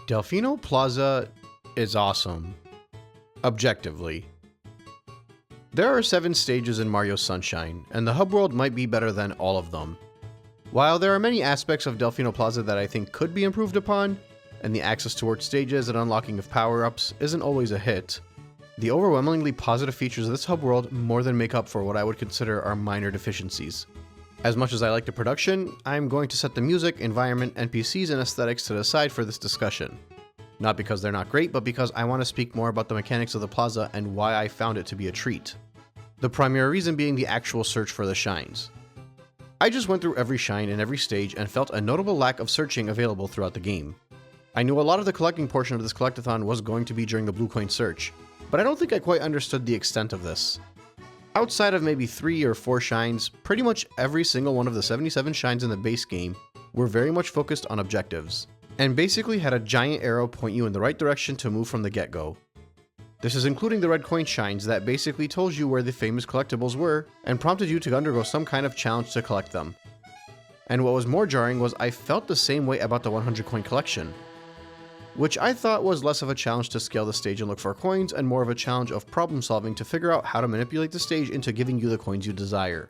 Delfino Plaza is awesome. Objectively. There are 7 stages in Mario Sunshine, and the hub world might be better than all of them. While there are many aspects of Delfino Plaza that I think could be improved upon, and the access towards stages and unlocking of power-ups isn't always a hit, the overwhelmingly positive features of this hub world more than make up for what I would consider are minor deficiencies. As much as I like the production, I'm going to set the music, environment, NPCs, and aesthetics to the side for this discussion. Not because they're not great, but because I want to speak more about the mechanics of the plaza and why I found it to be a treat. The primary reason being the actual search for the shines. I just went through every shine in every stage and felt a notable lack of searching available throughout the game. I knew a lot of the collecting portion of this collectathon was going to be during the blue coin search, but I don't think I quite understood the extent of this. Outside of maybe 3 or 4 shines, pretty much every single one of the 77 shines in the base game were very much focused on objectives, and basically had a giant arrow point you in the right direction to move from the get-go. This is including the red coin shines that basically told you where the famous collectibles were and prompted you to undergo some kind of challenge to collect them. And what was more jarring was I felt the same way about the 100 coin collection, which I thought was less of a challenge to scale the stage and look for coins and more of a challenge of problem solving to figure out how to manipulate the stage into giving you the coins you desire.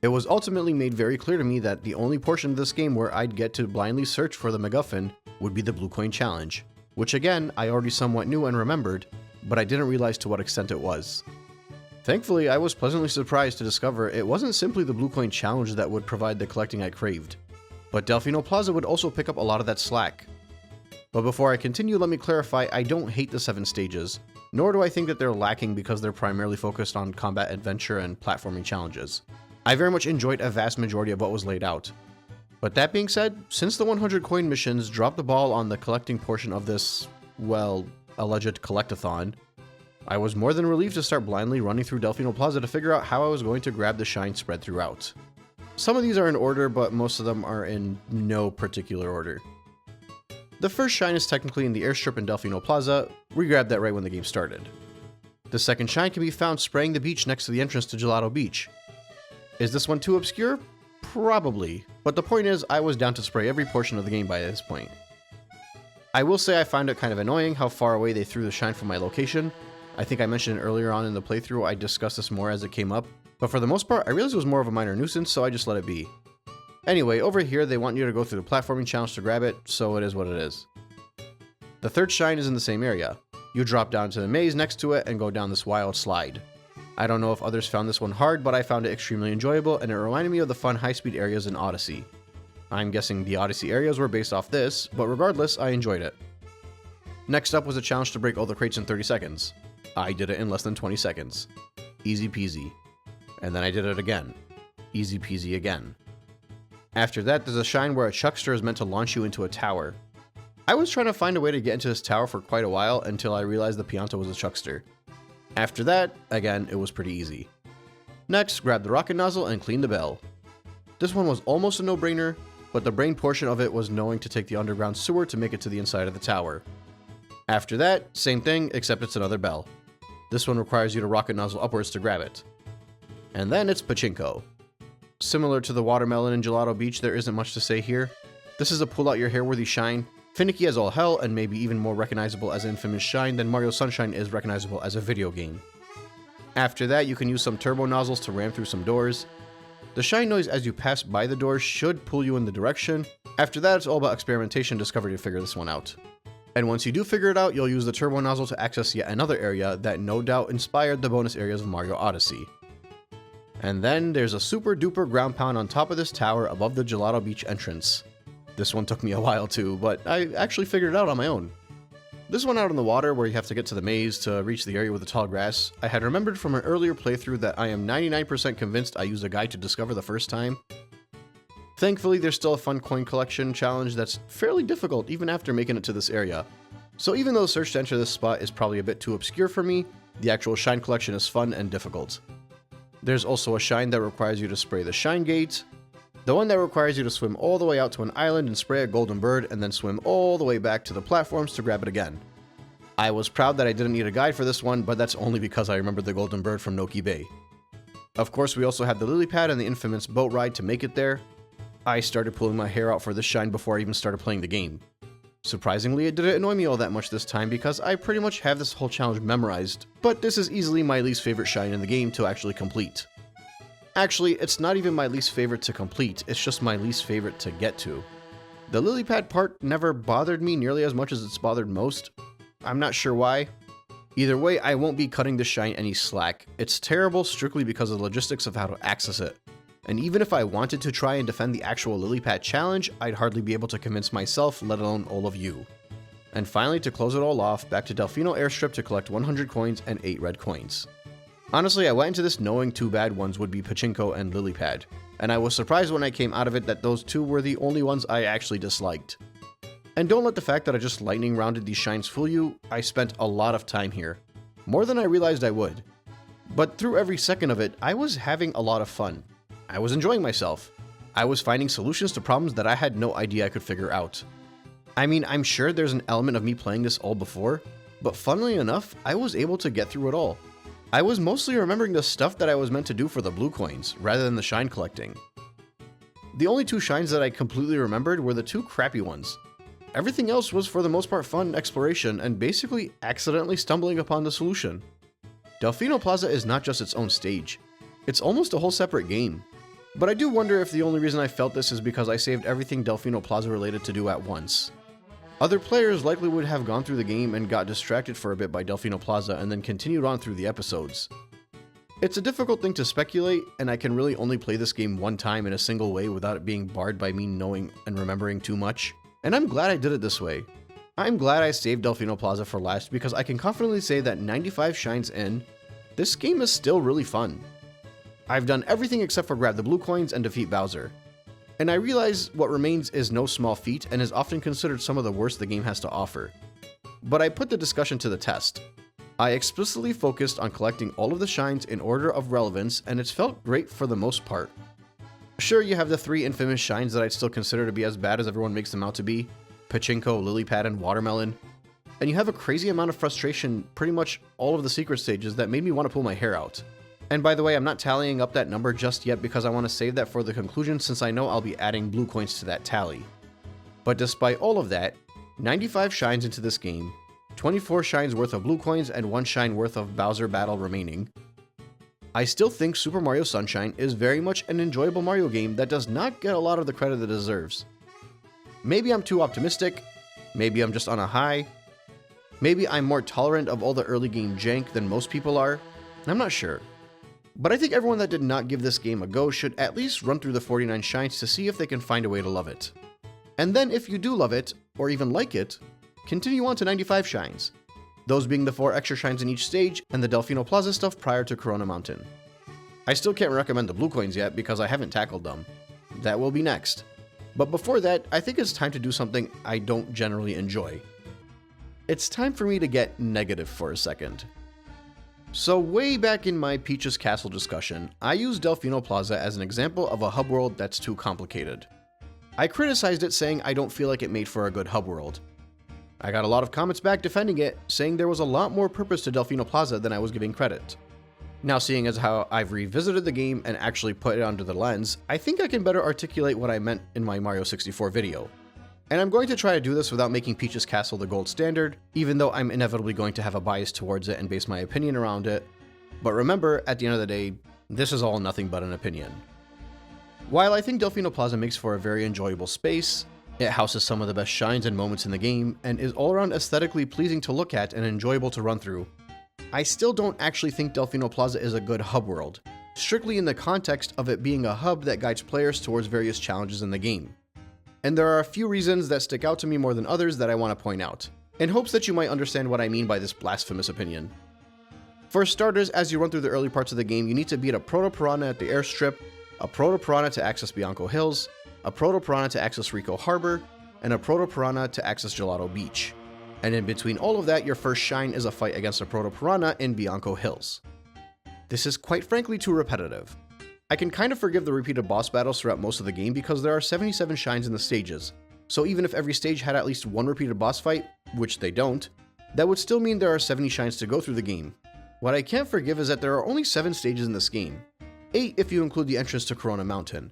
It was ultimately made very clear to me that the only portion of this game where I'd get to blindly search for the MacGuffin would be the blue coin challenge, which again I already somewhat knew and remembered, but I didn't realize to what extent it was. Thankfully, I was pleasantly surprised to discover it wasn't simply the blue coin challenge that would provide the collecting I craved, but Delfino Plaza would also pick up a lot of that slack. But before I continue, let me clarify, I don't hate the 7 stages, nor do I think that they're lacking because they're primarily focused on combat adventure and platforming challenges. I very much enjoyed a vast majority of what was laid out. But that being said, since the 100 coin missions dropped the ball on the collecting portion of this, well, alleged collectathon, I was more than relieved to start blindly running through Delfino Plaza to figure out how I was going to grab the shine spread throughout. Some of these are in order, but most of them are in no particular order. The first shine is technically in the airstrip in Delfino Plaza. We grabbed that right when the game started. The second shine can be found spraying the beach next to the entrance to Gelato Beach. Is this one too obscure? Probably, but the point is I was down to spray every portion of the game by this point. I will say I found it kind of annoying how far away they threw the shine from my location. I think I mentioned it earlier on in the playthrough, I discussed this more as it came up, but for the most part I realized it was more of a minor nuisance, so I just let it be. Anyway, over here they want you to go through the platforming challenge to grab it, so it is what it is. The third shine is in the same area. You drop down to the maze next to it and go down this wild slide. I don't know if others found this one hard, but I found it extremely enjoyable and it reminded me of the fun high-speed areas in Odyssey. I'm guessing the Odyssey areas were based off this, but regardless, I enjoyed it. Next up was a challenge to break all the crates in 30 seconds. I did it in less than 20 seconds. Easy peasy. And then I did it again. Easy peasy again. After that, there's a shine where a chuckster is meant to launch you into a tower. I was trying to find a way to get into this tower for quite a while until I realized the Pianta was a chuckster. After that, again, it was pretty easy. Next, grab the rocket nozzle and clean the bell. This one was almost a no-brainer, but the brain portion of it was knowing to take the underground sewer to make it to the inside of the tower. After that, same thing, except it's another bell. This one requires you to rocket nozzle upwards to grab it. And then it's pachinko. Similar to the watermelon in Gelato Beach, there isn't much to say here. This is a pull out your hair worthy shine, finicky as all hell and maybe even more recognizable as an infamous shine than Mario Sunshine is recognizable as a video game. After that, you can use some turbo nozzles to ram through some doors. The shine noise as you pass by the doors should pull you in the direction. After that, it's all about experimentation and discovery to figure this one out. And once you do figure it out, you'll use the turbo nozzle to access yet another area that no doubt inspired the bonus areas of Mario Odyssey. And then there's a super duper ground pound on top of this tower above the Gelato Beach entrance. This one took me a while too, but I actually figured it out on my own. This one out in the water where you have to get to the maze to reach the area with the tall grass, I had remembered from an earlier playthrough that I am 99% convinced I used a guide to discover the first time. Thankfully, there's still a fun coin collection challenge that's fairly difficult even after making it to this area. So even though the search to enter this spot is probably a bit too obscure for me, the actual shine collection is fun and difficult. There's also a shine that requires you to spray the shine gate, the one that requires you to swim all the way out to an island and spray a golden bird and then swim all the way back to the platforms to grab it again. I was proud that I didn't need a guide for this one, but that's only because I remembered the golden bird from Noki Bay. Of course, we also had the lily pad and the infamous boat ride to make it there. I started pulling my hair out for this shine before I even started playing the game. Surprisingly, it didn't annoy me all that much this time because I pretty much have this whole challenge memorized, but this is easily my least favorite shine in the game to actually complete. Actually, it's not even my least favorite to complete, it's just my least favorite to get to. The lily pad part never bothered me nearly as much as it's bothered most. I'm not sure why. Either way, I won't be cutting this shine any slack. It's terrible strictly because of the logistics of how to access it. And even if I wanted to try and defend the actual lily pad challenge, I'd hardly be able to convince myself, let alone all of you. And finally, to close it all off, back to Delfino Airstrip to collect 100 coins and 8 red coins. Honestly, I went into this knowing 2 bad ones would be Pachinko and lily pad, and I was surprised when I came out of it that those 2 were the only ones I actually disliked. And don't let the fact that I just lightning rounded these shines fool you, I spent a lot of time here. More than I realized I would. But through every second of it, I was having a lot of fun. I was enjoying myself. I was finding solutions to problems that I had no idea I could figure out. I mean, I'm sure there's an element of me playing this all before, but funnily enough, I was able to get through it all. I was mostly remembering the stuff that I was meant to do for the blue coins, rather than the shine collecting. The only 2 shines that I completely remembered were the 2 crappy ones. Everything else was for the most part fun exploration and basically accidentally stumbling upon the solution. Delfino Plaza is not just its own stage. It's almost a whole separate game. But I do wonder if the only reason I felt this is because I saved everything Delfino Plaza related to do at once. Other players likely would have gone through the game and got distracted for a bit by Delfino Plaza and then continued on through the episodes. It's a difficult thing to speculate, and I can really only play this game one time in a single way without it being barred by me knowing and remembering too much. And I'm glad I did it this way. I'm glad I saved Delfino Plaza for last because I can confidently say that 95 shines in, this game is still really fun. I've done everything except for grab the blue coins and defeat Bowser. And I realize what remains is no small feat and is often considered some of the worst the game has to offer. But I put the discussion to the test. I explicitly focused on collecting all of the shines in order of relevance, and it's felt great for the most part. Sure, you have the 3 infamous shines that I'd still consider to be as bad as everyone makes them out to be, Pachinko, lily pad, and watermelon. And you have a crazy amount of frustration pretty much all of the secret stages that made me want to pull my hair out. And by the way, I'm not tallying up that number just yet because I want to save that for the conclusion since I know I'll be adding blue coins to that tally. But despite all of that, 95 shines into this game, 24 shines worth of blue coins and 1 shine worth of Bowser battle remaining, I still think Super Mario Sunshine is very much an enjoyable Mario game that does not get a lot of the credit it deserves. Maybe I'm too optimistic, maybe I'm just on a high, maybe I'm more tolerant of all the early game jank than most people are, I'm not sure. But I think everyone that did not give this game a go should at least run through the 49 shines to see if they can find a way to love it. And then if you do love it, or even like it, continue on to 95 shines. Those being the 4 extra shines in each stage and the Delfino Plaza stuff prior to Corona Mountain. I still can't recommend the blue coins yet because I haven't tackled them. That will be next. But before that, I think it's time to do something I don't generally enjoy. It's time for me to get negative for a second. So way back in my Peach's Castle discussion, I used Delfino Plaza as an example of a hub world that's too complicated. I criticized it saying I don't feel like it made for a good hub world. I got a lot of comments back defending it, saying there was a lot more purpose to Delfino Plaza than I was giving credit. Now seeing as how I've revisited the game and actually put it under the lens, I think I can better articulate what I meant in my Mario 64 video. And I'm going to try to do this without making Peach's Castle the gold standard, even though I'm inevitably going to have a bias towards it and base my opinion around it. But remember, at the end of the day, this is all nothing but an opinion. While I think Delfino Plaza makes for a very enjoyable space, it houses some of the best shines and moments in the game, and is all around aesthetically pleasing to look at and enjoyable to run through, I still don't actually think Delfino Plaza is a good hub world, strictly in the context of it being a hub that guides players towards various challenges in the game. And there are a few reasons that stick out to me more than others that I want to point out, in hopes that you might understand what I mean by this blasphemous opinion. For starters, as you run through the early parts of the game, you need to beat a Proto Piranha at the airstrip, a Proto Piranha to access Bianco Hills, a Proto Piranha to access Rico Harbor, and a Proto Piranha to access Gelato Beach. And in between all of that, your first shine is a fight against a Proto Piranha in Bianco Hills. This is quite frankly too repetitive. I can kind of forgive the repeated boss battles throughout most of the game because there are 77 shines in the stages, so even if every stage had at least 1 repeated boss fight, which they don't, that would still mean there are 70 shines to go through the game. What I can't forgive is that there are only 7 stages in this game, 8 if you include the entrance to Corona Mountain,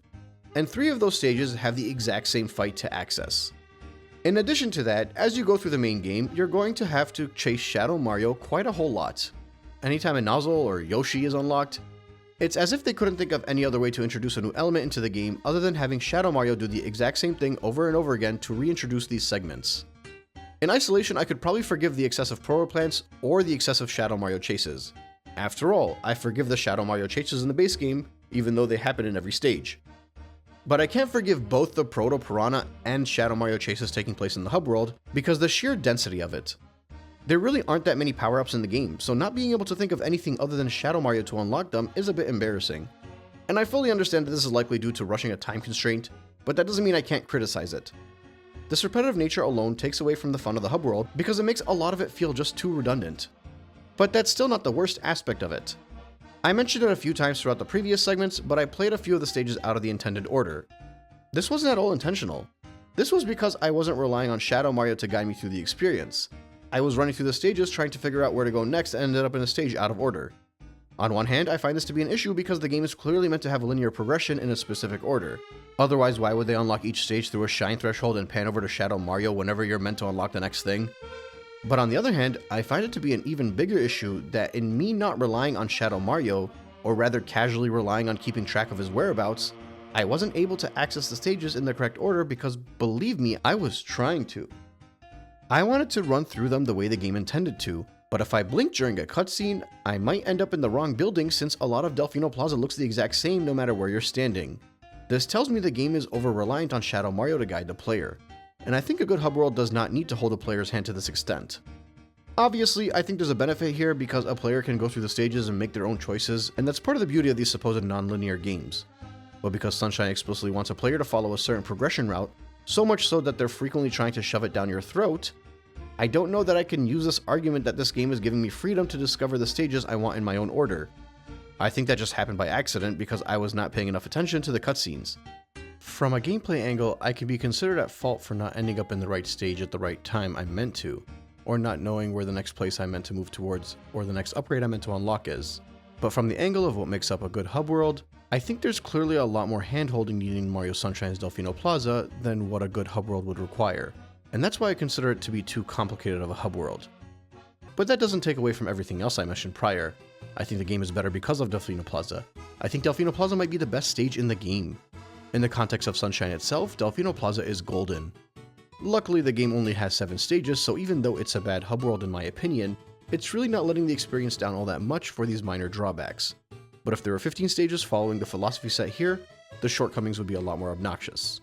and 3 of those stages have the exact same fight to access. In addition to that, as you go through the main game, you're going to have to chase Shadow Mario quite a whole lot. Anytime a nozzle or Yoshi is unlocked, it's as if they couldn't think of any other way to introduce a new element into the game other than having Shadow Mario do the exact same thing over and over again to reintroduce these segments. In isolation, I could probably forgive the excessive proto plants or the excessive Shadow Mario chases. After all, I forgive the Shadow Mario chases in the base game, even though they happen in every stage. But I can't forgive both the Proto Piranha and Shadow Mario chases taking place in the hub world because the sheer density of it. There really aren't that many power-ups in the game, so not being able to think of anything other than Shadow Mario to unlock them is a bit embarrassing. And I fully understand that this is likely due to rushing a time constraint, but that doesn't mean I can't criticize it. This repetitive nature alone takes away from the fun of the hub world because it makes a lot of it feel just too redundant. But that's still not the worst aspect of it. I mentioned it a few times throughout the previous segments, but I played a few of the stages out of the intended order. This wasn't at all intentional. This was because I wasn't relying on Shadow Mario to guide me through the experience. I was running through the stages trying to figure out where to go next and ended up in a stage out of order. On one hand, I find this to be an issue because the game is clearly meant to have linear progression in a specific order. Otherwise, why would they unlock each stage through a shine threshold and pan over to Shadow Mario whenever you're meant to unlock the next thing? But on the other hand, I find it to be an even bigger issue that in me not relying on Shadow Mario, or rather casually relying on keeping track of his whereabouts, I wasn't able to access the stages in the correct order because, believe me, I was trying to. I wanted to run through them the way the game intended to, but if I blinked during a cutscene, I might end up in the wrong building since a lot of Delfino Plaza looks the exact same no matter where you're standing. This tells me the game is over-reliant on Shadow Mario to guide the player, and I think a good hub world does not need to hold a player's hand to this extent. Obviously, I think there's a benefit here because a player can go through the stages and make their own choices, and that's part of the beauty of these supposed non-linear games. But because Sunshine explicitly wants a player to follow a certain progression route, so much so that they're frequently trying to shove it down your throat, I don't know that I can use this argument that this game is giving me freedom to discover the stages I want in my own order. I think that just happened by accident because I was not paying enough attention to the cutscenes. From a gameplay angle, I can be considered at fault for not ending up in the right stage at the right time I meant to, or not knowing where the next place I meant to move towards, or the next upgrade I meant to unlock is. But from the angle of what makes up a good hub world, I think there's clearly a lot more hand-holding needed in Mario Sunshine's Delfino Plaza than what a good hub world would require, and that's why I consider it to be too complicated of a hub world. But that doesn't take away from everything else I mentioned prior. I think the game is better because of Delfino Plaza. I think Delfino Plaza might be the best stage in the game. In the context of Sunshine itself, Delfino Plaza is golden. Luckily, the game only has 7 stages, so even though it's a bad hub world in my opinion, it's really not letting the experience down all that much for these minor drawbacks. But if there were 15 stages following the philosophy set here, the shortcomings would be a lot more obnoxious.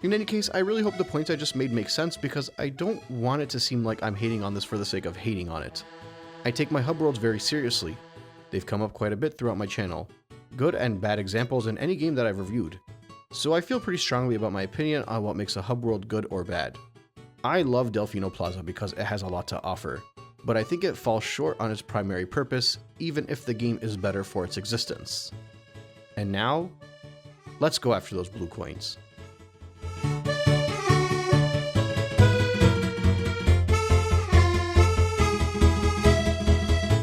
In any case, I really hope the points I just made make sense because I don't want it to seem like I'm hating on this for the sake of hating on it. I take my hub worlds very seriously. They've come up quite a bit throughout my channel. Good and bad examples in any game that I've reviewed. So I feel pretty strongly about my opinion on what makes a hub world good or bad. I love Delfino Plaza because it has a lot to offer, but I think it falls short on its primary purpose, even if the game is better for its existence. And now, let's go after those blue coins.